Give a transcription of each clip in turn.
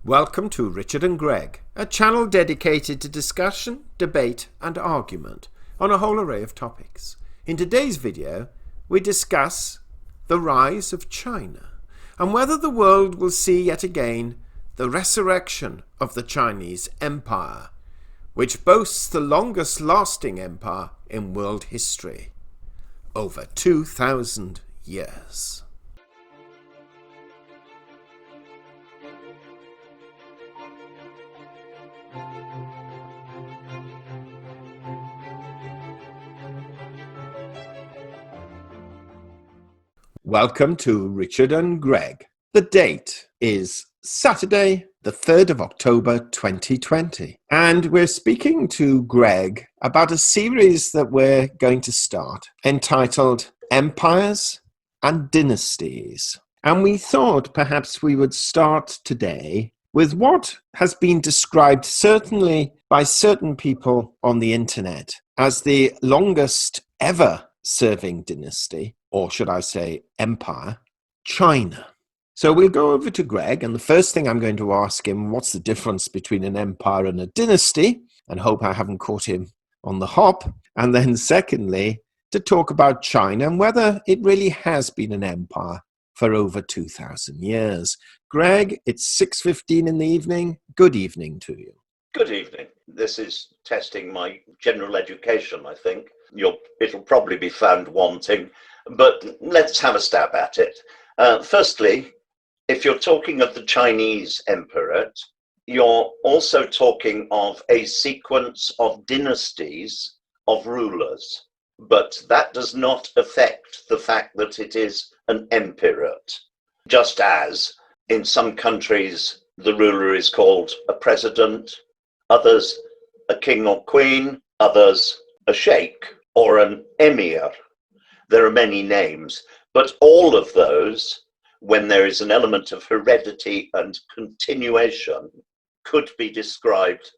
Welcome to Richard and Greg, a channel dedicated to discussion, debate and argument on a whole array of topics. In today's video, we discuss the rise of China and whether the world will see yet again the resurrection of the Chinese Empire, which boasts the longest lasting empire in world history, over 2,000 years. Welcome to Richard and Greg. The date is Saturday, the 3rd of October 2020. And we're speaking to Greg about a series that we're going to start entitled Empires and Dynasties. And we thought perhaps we would start today with what has been described certainly by certain people on the internet as the longest ever serving dynasty, or should I say empire, China. So we'll go over to Greg, and the first thing I'm going to ask him, what's the difference between an empire and a dynasty? And hope I haven't caught him on the hop. And then secondly, to talk about China and whether it really has been an empire for over 2,000 years. Greg, it's 6:15 in the evening. Good evening to you. Good evening. This is testing my general education, I think. It'll probably be found wanting, but let's have a stab at it. Firstly, if you're talking of the Chinese Emperorate, you're also talking of a sequence of dynasties of rulers, but that does not affect the fact that it is an emperorate. Just as in some countries the ruler is called a president, others a king or queen, others a sheikh or an emir. There are many names, but all of those, when there is an element of heredity and continuation, could be described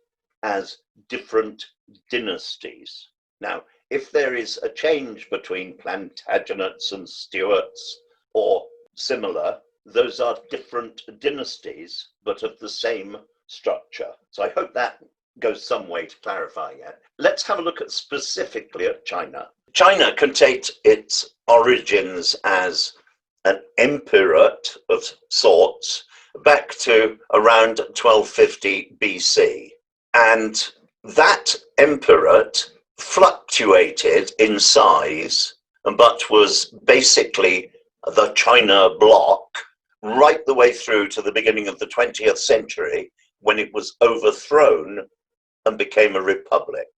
as different dynasties. Now, if there is a change between Plantagenets and Stuarts or similar, those are different dynasties, but of the same structure. So I hope that goes some way to clarifying it. Let's have a look at specifically at China. China can take its origins as an emperorate of sorts back to around 1250 BC. And that emperorate fluctuated in size, but was basically the China bloc right the way through to the beginning of the 20th century, when it was overthrown and became a republic.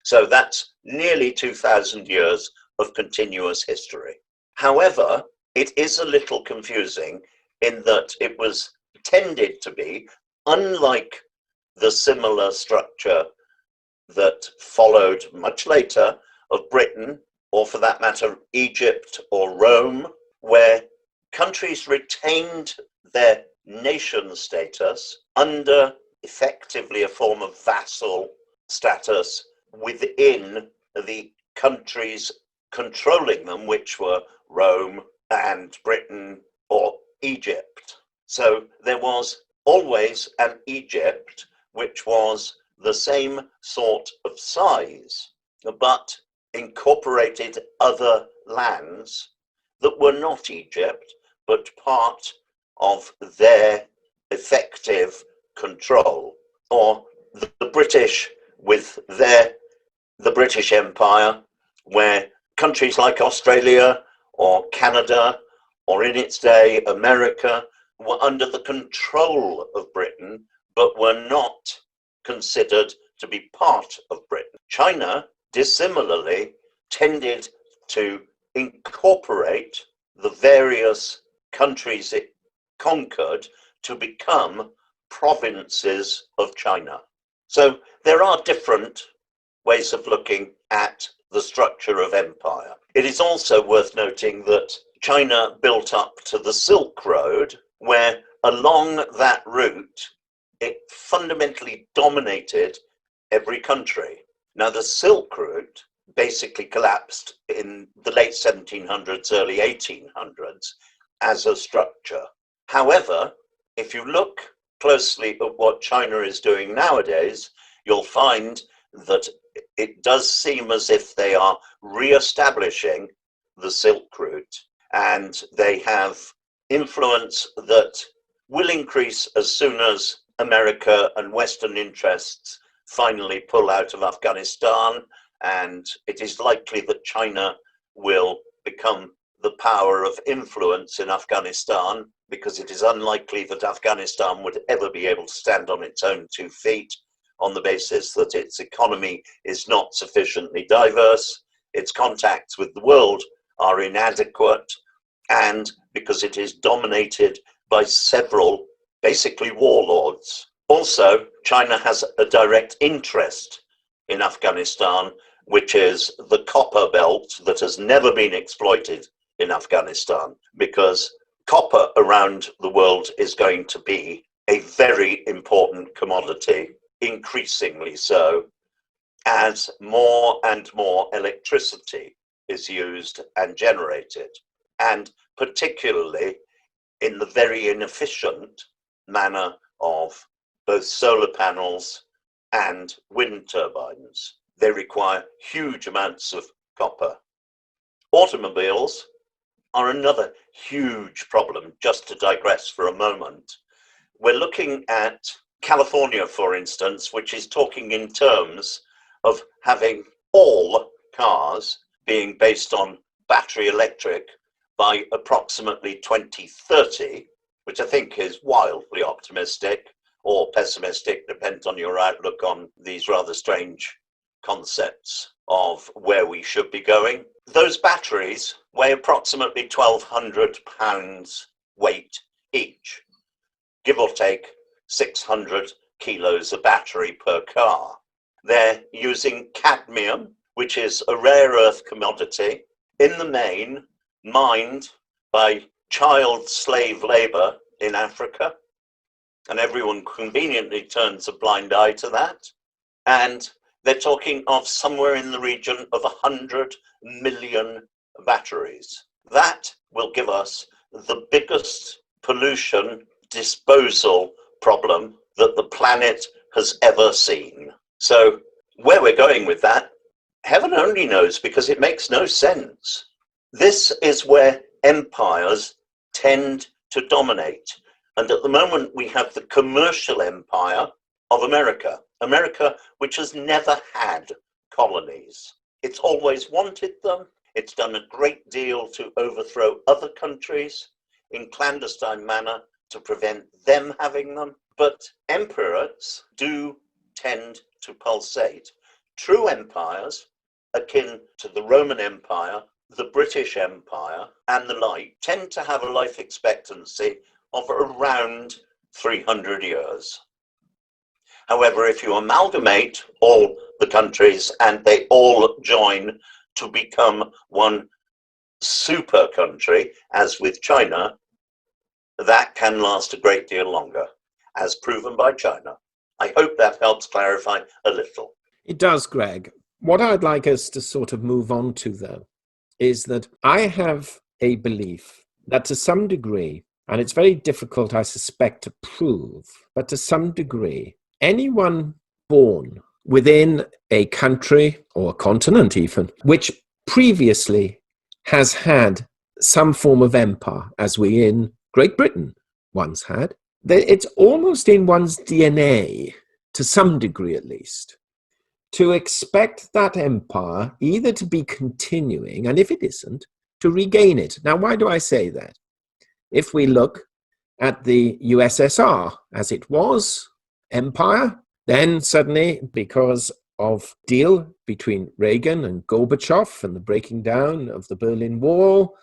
So that's nearly 2,000 years of continuous history. However, it is a little confusing in that it was tended to be, unlike the similar structure that followed much later of Britain, or for that matter, Egypt or Rome, where countries retained their nation status under effectively a form of vassal status within the countries controlling them, which were Rome and Britain or Egypt. So there was always an Egypt which was the same sort of size, but incorporated other lands that were not Egypt, but part of their effective control. Or the British with the British Empire, where countries like Australia or Canada, or in its day America, were under the control of Britain, but were not considered to be part of Britain. China, dissimilarly, tended to incorporate the various countries it conquered to become provinces of China. So there are different ways of looking at the structure of empire. It is also worth noting that China built up to the Silk Road, where along that route it fundamentally dominated every country. Now, the Silk Route basically collapsed in the late 1700s, early 1800s as a structure. However, if you look closely at what China is doing nowadays, you'll find that it does seem as if they are re-establishing the Silk Route, and they have influence that will increase as soon as America and Western interests finally pull out of Afghanistan, and it is likely that China will become the power of influence in Afghanistan, because it is unlikely that Afghanistan would ever be able to stand on its own 2 feet on the basis that its economy is not sufficiently diverse, its contacts with the world are inadequate, and because it is dominated by several, basically, warlords. Also, China has a direct interest in Afghanistan, which is the copper belt that has never been exploited in Afghanistan, because copper around the world is going to be a very important commodity, increasingly so, as more and more electricity is used and generated, and particularly in the very inefficient manner of both solar panels and wind turbines. They require huge amounts of copper. Automobiles are another huge problem. Just to digress for a moment, we're looking at California, for instance, which is talking in terms of having all cars being based on battery electric by approximately 2030, which I think is wildly optimistic or pessimistic, depends on your outlook on these rather strange concepts of where we should be going. Those batteries weigh approximately 1,200 pounds weight each, give or take 600 kilos of battery per car. They're using cadmium, which is a rare earth commodity, in the main mined by child slave labor in Africa, and everyone conveniently turns a blind eye to that. And they're talking of somewhere in the region of 100 million batteries. That will give us the biggest pollution disposal problem that the planet has ever seen. So where we're going with that, heaven only knows, because it makes no sense. This is where empires tend to dominate. And at the moment, we have the commercial empire of America. America, which has never had colonies. It's always wanted them. It's done a great deal to overthrow other countries in clandestine manner to prevent them having them. But empirates do tend to pulsate. True empires, akin to the Roman Empire, the British Empire, and the like, tend to have a life expectancy of around 300 years. However, if you amalgamate all the countries and they all join to become one super country, as with China, that can last a great deal longer, as proven by China. I hope that helps clarify a little. It does, Greg. What I'd like us to sort of move on to, though, is that I have a belief that to some degree, and it's very difficult, I suspect, to prove, but to some degree, anyone born within a country or a continent even, which previously has had some form of empire, as we in Great Britain once had, it's almost in one's DNA, to some degree at least, to expect that empire either to be continuing, and if it isn't, to regain it. Now, why do I say that? If we look at the USSR as it was, empire, then suddenly, because of deal between Reagan and Gorbachev and the breaking down of the Berlin Wall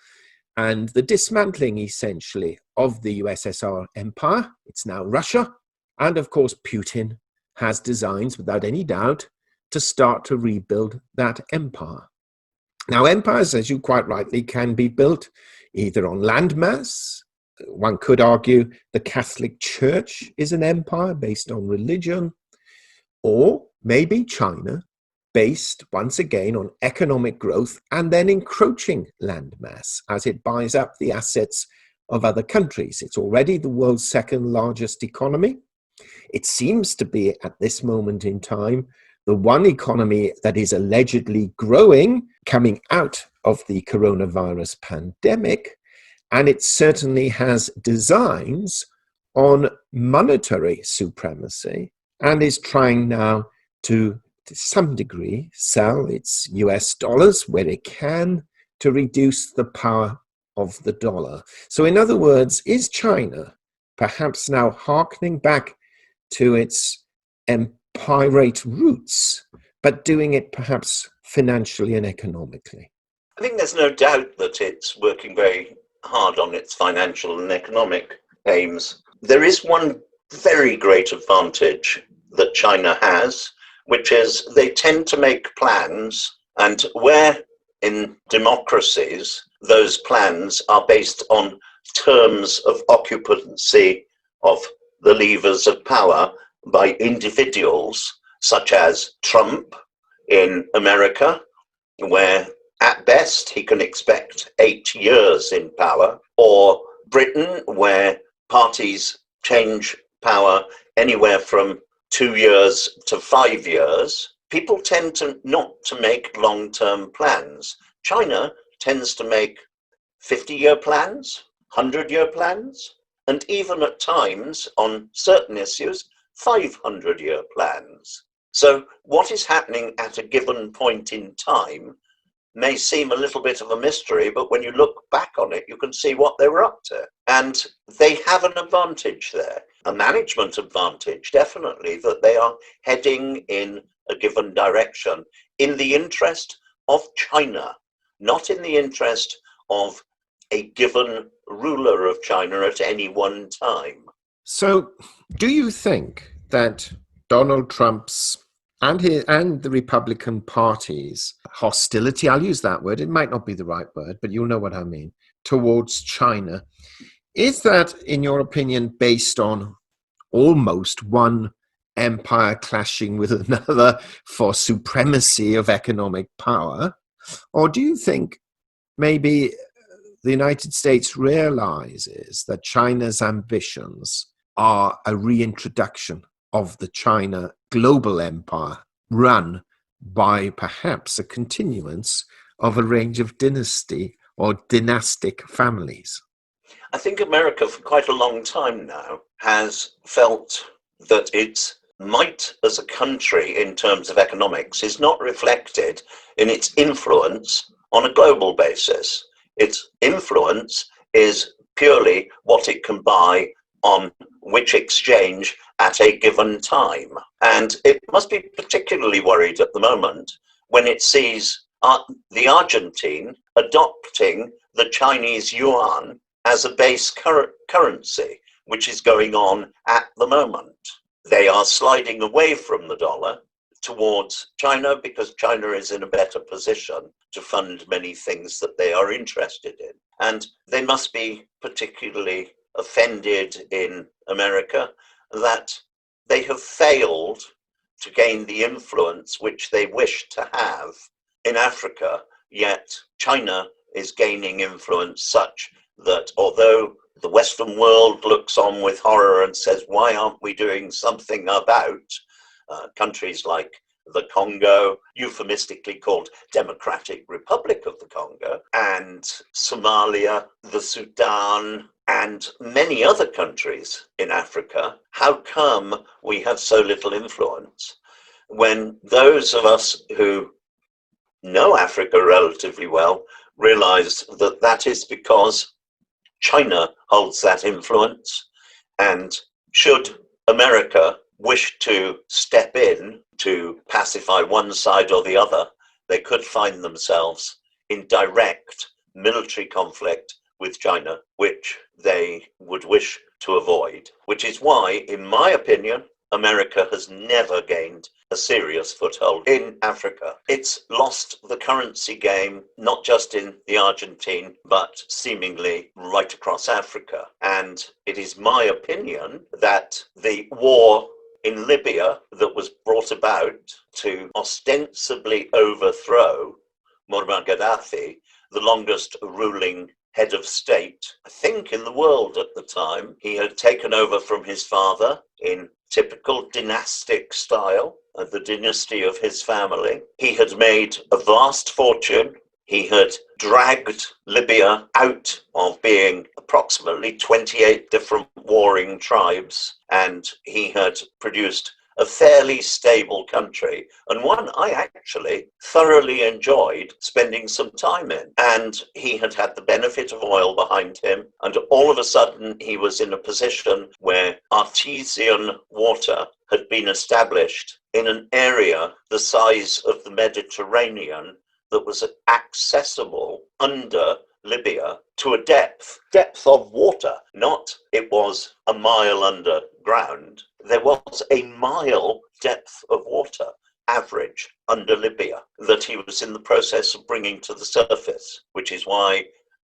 and the dismantling, essentially, of the USSR empire, it's now Russia. And of course, Putin has designs, without any doubt, to start to rebuild that empire. Now, empires, as you quite rightly, can be built either on landmass. One could argue the Catholic Church is an empire based on religion, or maybe China, based once again on economic growth and then encroaching landmass as it buys up the assets of other countries. It's already the world's second largest economy. It seems to be, at this moment in time, the one economy that is allegedly growing coming out of the coronavirus pandemic, and it certainly has designs on monetary supremacy and is trying now to some degree, sell its US dollars where it can to reduce the power of the dollar. So, in other words, is China perhaps now hearkening back to its empirate roots, but doing it perhaps financially and economically? I think there's no doubt that it's working very hard on its financial and economic aims. There is one very great advantage that China has, which is they tend to make plans, and where in democracies those plans are based on terms of occupancy of the levers of power by individuals, such as Trump in America, where at best he can expect 8 years in power, or Britain, where parties change power anywhere from 2 years to 5 years. People tend to not to make long-term plans. China tends to make 50-year plans, 100-year plans, and even at times on certain issues, 500-year plans. So what is happening at a given point in time may seem a little bit of a mystery, but when you look back on it, you can see what they were up to. And they have an advantage there, a management advantage, definitely, that they are heading in a given direction in the interest of China, not in the interest of a given ruler of China at any one time. So, do you think that Donald Trump's and the Republican Party's hostility, I'll use that word, it might not be the right word, but you'll know what I mean, towards China, is that, in your opinion, based on almost one empire clashing with another for supremacy of economic power? Or do you think maybe the United States realizes that China's ambitions are a reintroduction of the China global empire run by perhaps a continuance of a range of dynasty or dynastic families? I think America, for quite a long time now, has felt that its might as a country in terms of economics is not reflected in its influence on a global basis. Its influence is purely what it can buy on which exchange at a given time. And it must be particularly worried at the moment when it sees the Argentine adopting the Chinese yuan as a base currency, which is going on at the moment. They are sliding away from the dollar towards China because China is in a better position to fund many things that they are interested in. And they must be particularly offended in America that they have failed to gain the influence which they wish to have in Africa, yet China is gaining influence such that although the Western world looks on with horror and says, why aren't we doing something about countries like the Congo, euphemistically called Democratic Republic of the Congo, and Somalia, the Sudan, and many other countries in Africa, how come we have so little influence? When those of us who know Africa relatively well realize that that is because China holds that influence, and should America wish to step in to pacify one side or the other, they could find themselves in direct military conflict with China, which they would wish to avoid. Which is why, in my opinion, America has never gained a serious foothold in Africa. It's lost the currency game, not just in the Argentine, but seemingly right across Africa. And it is my opinion that the war in Libya that was brought about to ostensibly overthrow Muammar Gaddafi, the longest ruling head of state, I think, in the world at the time. He had taken over from his father in typical dynastic style of the dynasty of his family. He had made a vast fortune. He had dragged Libya out of being approximately 28 different warring tribes, and he had produced a fairly stable country, and one I actually thoroughly enjoyed spending some time in. And he had had the benefit of oil behind him, and all of a sudden he was in a position where artesian water had been established in an area the size of the Mediterranean that was accessible under Libya to a depth of water. Not it was a mile underground. There was a mile depth of water average under Libya that he was in the process of bringing to the surface, which is why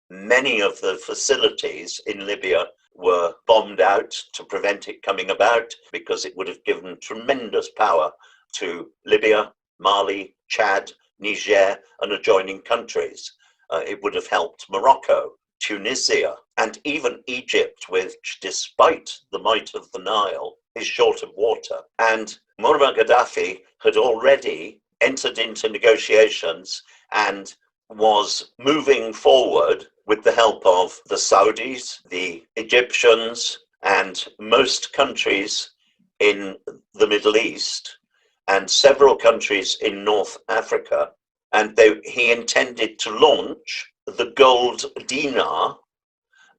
many of the facilities in Libya were bombed out to prevent it coming about, because it would have given tremendous power to Libya, Mali, Chad, Niger, and adjoining countries. It would have helped Morocco, Tunisia, and even Egypt, which, despite the might of the Nile, is short of water. And Muammar Gaddafi had already entered into negotiations and was moving forward with the help of the Saudis, the Egyptians, and most countries in the Middle East, and several countries in North Africa. And he intended to launch the gold dinar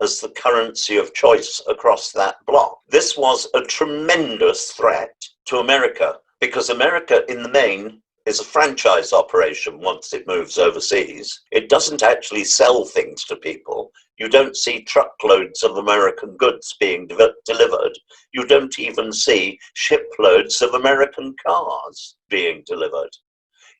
as the currency of choice across that bloc. This was a tremendous threat to America, because America, in the main, is a franchise operation once it moves overseas. It doesn't actually sell things to people. You don't see truckloads of American goods being delivered. You don't even see shiploads of American cars being delivered.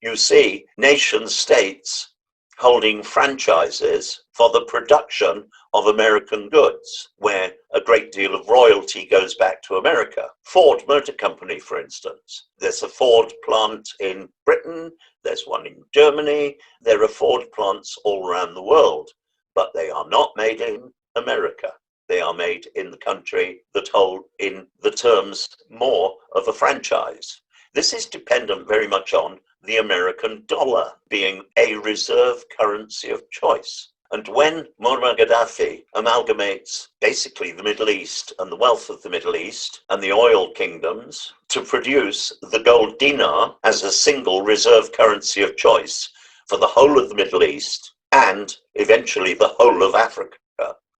You see nation states holding franchises for the production of American goods, where a great deal of royalty goes back to America. Ford Motor Company, for instance. There's a Ford plant in Britain, there's one in Germany, there are Ford plants all around the world, but they are not made in America. They are made in the country that hold, in the terms, more of a franchise. This is dependent very much on the American dollar being a reserve currency of choice. And when Muammar Gaddafi amalgamates basically the Middle East and the wealth of the Middle East and the oil kingdoms to produce the gold dinar as a single reserve currency of choice for the whole of the Middle East and eventually the whole of Africa,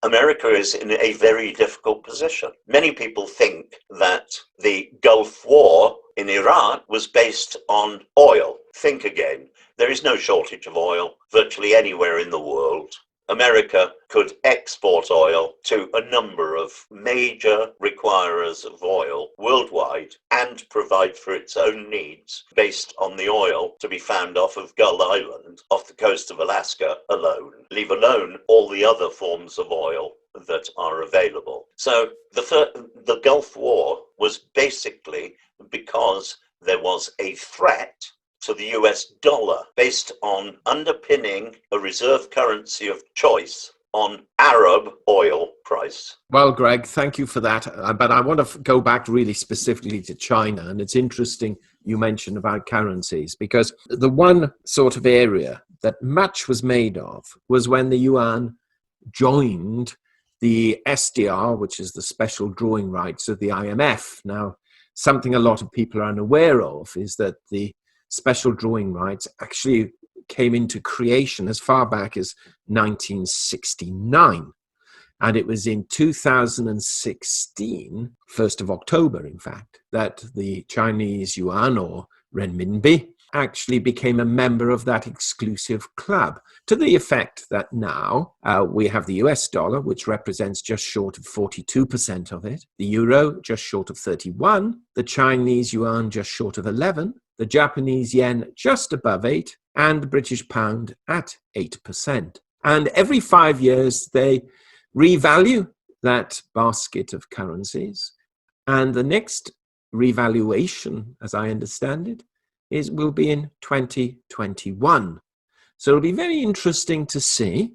America is in a very difficult position. Many people think that the Gulf War in Iraq was based on oil. Think again. There is no shortage of oil virtually anywhere in the world. America could export oil to a number of major requirers of oil worldwide and provide for its own needs based on the oil to be found off of Gull Island, off the coast of Alaska alone, leave alone all the other forms of oil that are available. So the Gulf War was basically because there was a threat to the US dollar based on underpinning a reserve currency of choice on Arab oil price. Well, Greg, thank you for that. But I want to go back really specifically to China. And it's interesting you mentioned about currencies, because the one sort of area that much was made of was when the yuan joined the SDR, which is the special drawing rights of the IMF. Now, something a lot of people are unaware of is that the special drawing rights actually came into creation as far back as 1969. And it was in 2016, 1st of October, in fact, that the Chinese yuan, or renminbi, actually became a member of that exclusive club, to the effect that now we have the US dollar, which represents just short of 42% of it, the euro just short of 31, the Chinese yuan just short of 11, the Japanese yen just above 8, and the British pound at 8%. And every 5 years, they revalue that basket of currencies. And the next revaluation, as I understand it, will be in 2021. So it'll be very interesting to see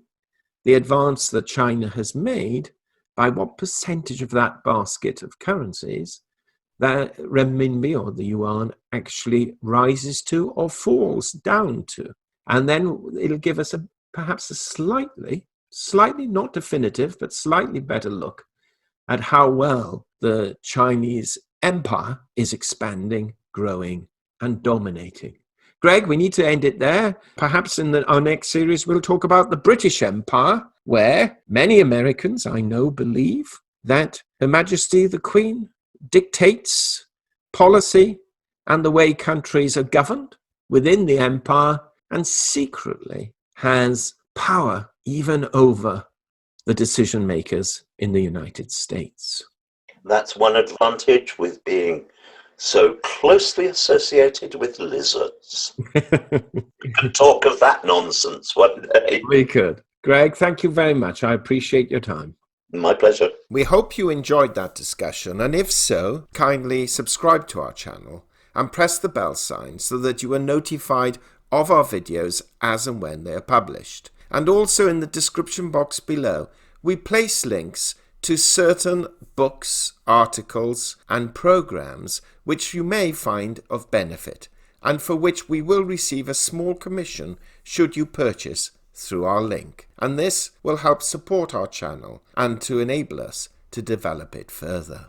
the advance that China has made, by what percentage of that basket of currencies that renminbi or the yuan actually rises to or falls down to. And then it'll give us perhaps a slightly not definitive, but slightly better look at how well the Chinese empire is expanding, growing, and dominating. Greg, we need to end it there. Perhaps in our next series, we'll talk about the British Empire, where many Americans, I know, believe that Her Majesty the Queen dictates policy and the way countries are governed within the empire, and secretly has power even over the decision makers in the United States. That's one advantage with being so closely associated with lizards. We could talk of that nonsense one day. We could. Greg, thank you very much. I appreciate your time. My pleasure. We hope you enjoyed that discussion, and if so, kindly subscribe to our channel and press the bell sign so that you are notified of our videos as and when they are published. And also in the description box below, we place links to certain books, articles, and programs which you may find of benefit, and for which we will receive a small commission should you purchase through our link. And this will help support our channel and to enable us to develop it further.